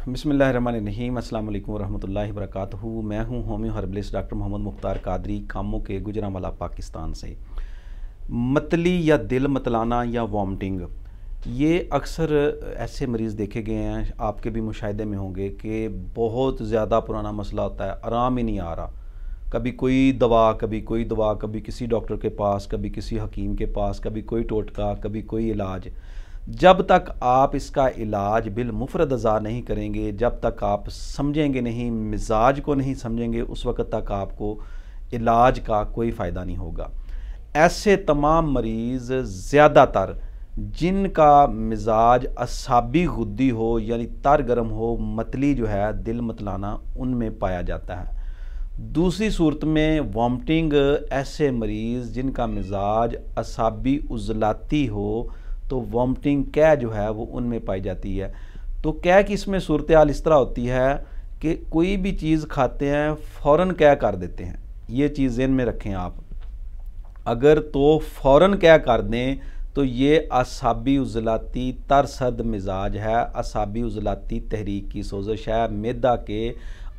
बिस्मिल्लाहिर्रहमानिर्रहीम, अस्सलाम वालेकुम वरहमतुल्लाहि वबरकातुहू। मैं हूं homeo herbalist doctor Mohammad Mukhtar Qadri, कामों के गुजरांवाला पाकिस्तान से। मतली या दिल मतलाना या वॉमिटिंग, ये अक्सर ऐसे मरीज़ देखे गए हैं, आपके भी मुशाहिदे में होंगे कि बहुत ज़्यादा पुराना मसला होता है, आराम ही नहीं आ रहा। कभी कोई दवा, कभी कोई दवा, कभी किसी डॉक्टर के पास, कभी किसी हकीम के पास, कभी कोई टोटका, कभी कोई इलाज। जब तक आप इसका इलाज बिलमुफ़रद अज़ा नहीं करेंगे, जब तक आप समझेंगे नहीं, मिजाज को नहीं समझेंगे, उस वक़्त तक आपको इलाज का कोई फ़ायदा नहीं होगा। ऐसे तमाम मरीज़ ज़्यादातर जिनका मिजाज असाबी गुद्दी हो, यानी तर गर्म हो, मतली जो है दिल मतलाना, उनमें पाया जाता है। दूसरी सूरत में वॉमिटिंग, ऐसे मरीज़ जिनका मिजाज असाबी उज़लाती हो, तो वॉमिटिंग कै जो है वो उनमें पाई जाती है। तो कै की इसमें सूरत हाल इस तरह होती है कि कोई भी चीज़ खाते हैं फ़ौरन कै कर देते हैं। ये चीज़ ज़हन में रखें आप, अगर तो फ़ौरन कै कर दें तो ये असाबी उज़लाती तरसद मिजाज है, असाबी उज़लाती तहरीक की सोजश है, मैदा के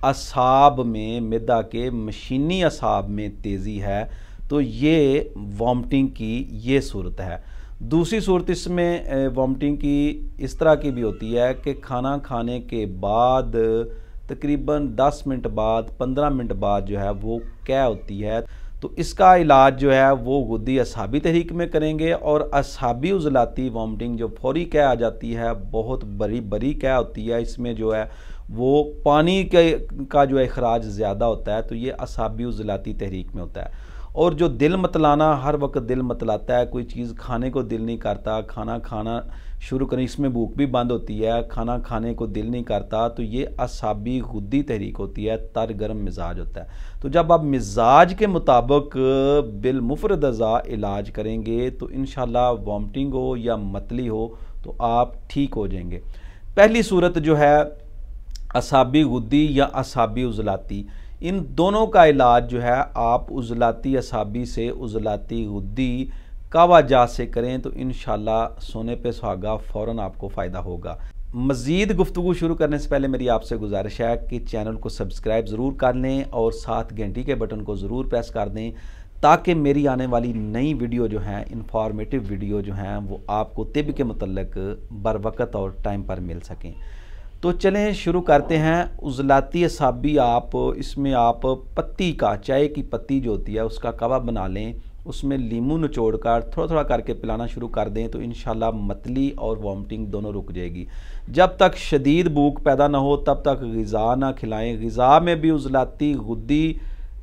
असाब में, मैदा के मशीनी असाब में तेज़ी है, तो ये वॉमिटिंग की ये सूरत है। दूसरी सूरत इसमें वॉमिटिंग की इस तरह की भी होती है कि खाना खाने के बाद तकरीबन 10 मिनट बाद, 15 मिनट बाद जो है वो क्या होती है। तो इसका इलाज जो है वो गुद्दी असाबी तहरीक में करेंगे, और असाबी उज़लाती वॉमिटिंग जो फौरी क्या आ जाती है, बहुत बड़ी बड़ी क्या होती है, इसमें जो है वो पानी का जो है अखराज ज़्यादा होता है, तो ये असाबी उज़लाती तहरीक में होता है। और जो दिल मतलाना, हर वक्त दिल मतलाता है, कोई चीज़ खाने को दिल नहीं करता, खाना खाना शुरू करें, इसमें भूख भी बंद होती है, खाना खाने को दिल नहीं करता, तो ये असाबी गुद्दी तहरीक होती है, तर गर्म मिजाज होता है। तो जब आप मिजाज के मुताबिक बिलमुफ़रद अज़ा इलाज करेंगे तो इंशाल्लाह वॉमिटिंग हो या मतली हो तो आप ठीक हो जाएंगे। पहली सूरत जो है असाबी गुद्दी या असाबी उज़लाती, इन दोनों का इलाज जो है आप उज़लाती असाबी से उज़लाती गुद्दी कावा जात से करें तो इंशाल्लाह सोने पे सुहागा, फ़ौरन आपको फ़ायदा होगा। मज़ीद गुफ्तगू शुरू करने से पहले मेरी आपसे गुजारिश है कि चैनल को सब्सक्राइब ज़रूर कर लें और साथ घंटी के बटन को ज़रूर प्रेस कर दें, ताकि मेरी आने वाली नई वीडियो जो हैं, इंफॉर्मेटिव वीडियो जो हैं, वो आपको तिब के मुतल्लिक़ बर वक़्त और टाइम पर मिल सकें। तो चलें शुरू करते हैं। उज़लाती असाबी, आप इसमें आप पत्ती का, चाय की पत्ती जो होती है उसका कावा बना लें, उसमें लीमू निचोड़ कर थोड़ा थोड़ा करके पिलाना शुरू कर दें, तो इंशाल्लाह मतली और वॉमिटिंग दोनों रुक जाएगी। जब तक शदीद भूख पैदा ना हो तब तक ग़िज़ा ना खिलाएं। ग़िज़ा में भी उज़लाती गुद्दी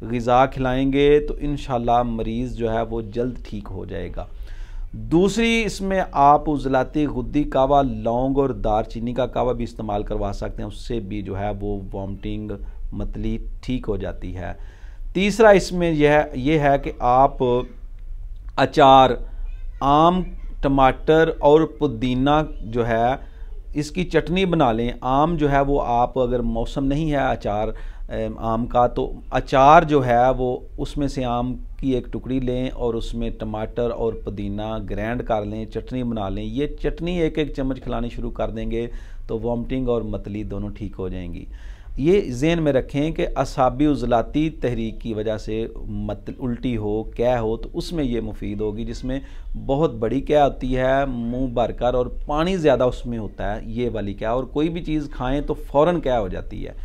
ग़िज़ा खिलाएंगे तो इंशाल्लाह मरीज़ जो है वो जल्द ठीक हो जाएगा। दूसरी, इसमें आप उज़लाती गुद्दी कावा, लौंग और दारचीनी का कावा भी इस्तेमाल करवा सकते हैं, उससे भी जो है वो वॉमिटिंग मतली ठीक हो जाती है। तीसरा इसमें यह है कि आप अचार, आम, टमाटर और पुदीना जो है इसकी चटनी बना लें। आम जो है वो आप, अगर मौसम नहीं है अचार आम का, तो अचार जो है वो उसमें से आम की एक टुकड़ी लें और उसमें टमाटर और पुदीना ग्राइंड कर लें, चटनी बना लें। ये चटनी एक एक चम्मच खिलानी शुरू कर देंगे तो वॉमिटिंग और मतली दोनों ठीक हो जाएंगी। ये ज़हन में रखें कि असाबी उज़लाती तहरीक की वजह से उल्टी हो, क्या हो, तो उसमें ये मुफीद होगी, जिसमें बहुत बड़ी क्या होती है, मुंह भरकर और पानी ज़्यादा उसमें होता है, ये वाली क्या। और कोई भी चीज़ खाएं तो फ़ौरन क्या हो जाती है।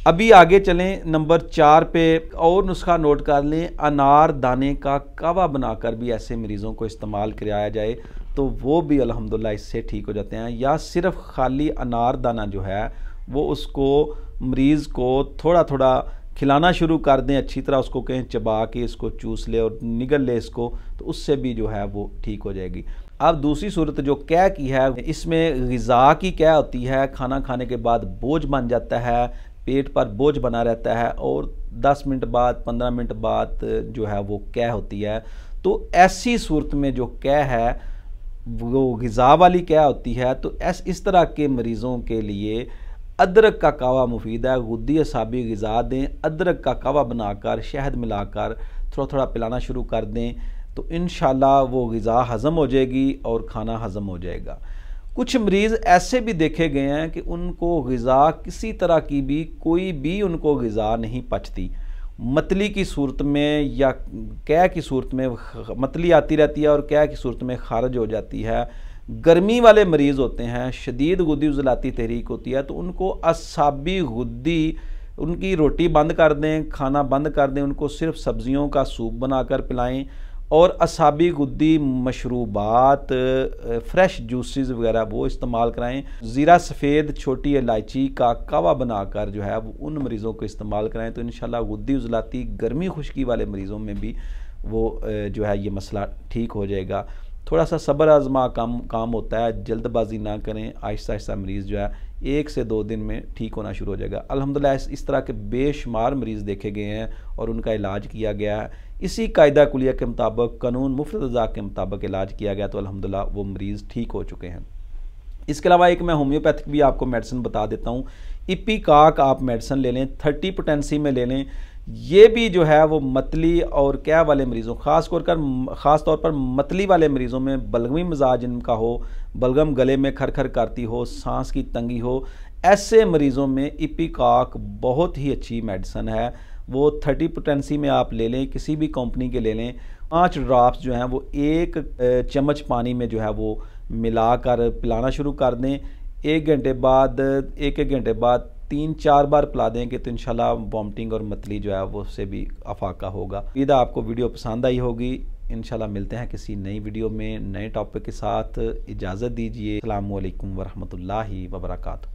अभी आगे चलें, नंबर 4 पे और नुस्खा नोट कर लें। अनार दाने का कावा बनाकर भी ऐसे मरीज़ों को इस्तेमाल कराया जाए तो वो भी अल्हम्दुलिल्लाह इससे ठीक हो जाते हैं। या सिर्फ खाली अनार दाना जो है वो उसको मरीज़ को थोड़ा थोड़ा खिलाना शुरू कर दें, अच्छी तरह उसको कहें चबा के इसको चूस ले और निगल ले इसको, तो उससे भी जो है वो ठीक हो जाएगी। अब दूसरी सूरत जो क्या की है, इसमें ग़िज़ा की क्या होती है, खाना खाने के बाद बोझ बन जाता है, पेट पर बोझ बना रहता है और 10 मिनट बाद, 15 मिनट बाद जो है वो क्या होती है। तो ऐसी सूरत में जो क्या है वो ग़िज़ा वाली क्या होती है, तो इस तरह के मरीज़ों के लिए अदरक का कावा मुफीद है। गुद्दी असाबी ग़िज़ा दें, अदरक का कावा बनाकर शहद मिलाकर थोड़ा थोड़ा पिलाना शुरू कर दें तो इंशाल्लाह वो ग़िज़ा हज़म हो जाएगी और खाना हज़म हो जाएगा। कुछ मरीज़ ऐसे भी देखे गए हैं कि उनको ग़िज़ा किसी तरह की भी कोई भी उनको ग़िज़ा नहीं पचती। मतली की सूरत में या कै की सूरत में मतली आती रहती है और कै की सूरत में खारिज हो जाती है। गर्मी वाले मरीज़ होते हैं, शदीद गुद्दी उज़लाती तहरीक होती है, तो उनको असाबी गुद्दी, उनकी रोटी बंद कर दें, खाना बंद कर दें, उनको सिर्फ सब्ज़ियों का सूप बनाकर पिलाएं और असाबी गुद्दी मशरूबात, फ्रेश जूसेस वगैरह वो इस्तेमाल कराएं। ज़ीरा सफ़ेद, छोटी इलायची का कावा बनाकर जो है वो उन मरीज़ों को इस्तेमाल कराएं, तो इंशाल्लाह गुद्दी उज़लाती गर्मी खुश्की वाले मरीज़ों में भी वो जो है ये मसला ठीक हो जाएगा। थोड़ा सा सब्र आज़मा काम होता है, जल्दबाजी ना करें, आहिस्ता आहिस्ता मरीज़ जो है 1 से 2 दिन में ठीक होना शुरू हो जाएगा। अल्हम्दुलिल्लाह इस तरह के बेशुमार मरीज़ देखे गए हैं और उनका इलाज किया गया है। इसी कायदा कुलिया के मुताबिक, कानून मुफ्त अज़ा के मुताबिक इलाज किया गया, तो अल्हम्दुलिल्लाह वो मरीज़ ठीक हो चुके हैं। इसके अलावा एक मैं होम्योपैथिक भी आपको मेडिसिन बता देता हूँ। इपिकाक आप मेडिसिन ले लें, 30 पोटेंसी में ले लें। ये भी जो है वो मतली और क्या वाले मरीज़ों, ख़ास तौर पर मतली वाले मरीज़ों में, बलगमी मिजाज इनका हो, बलगम गले में खरखर करती हो, सांस की तंगी हो, ऐसे मरीज़ों में इपिकाक बहुत ही अच्छी मेडिसिन है। वो 30 पोटेंसी में आप ले लें, किसी भी कंपनी के ले लें। 5 ड्रॉप्स जो हैं वो 1 चम्मच पानी में जो है वो मिलाकर पिलाना शुरू कर दें। 1 घंटे बाद 1-1 घंटे बाद 3-4 बार पिला देंगे तो इंशाल्लाह वॉमिटिंग और मतली जो है वो उससे भी अफाका होगा। उम्मीद है आपको वीडियो पसंद आई होगी। इंशाल्लाह मिलते हैं किसी नई वीडियो में नए टॉपिक के साथ। इजाज़त दीजिए। अस्सलामु अलैकुम वरहमतुल्लाहि वबरकातुहू।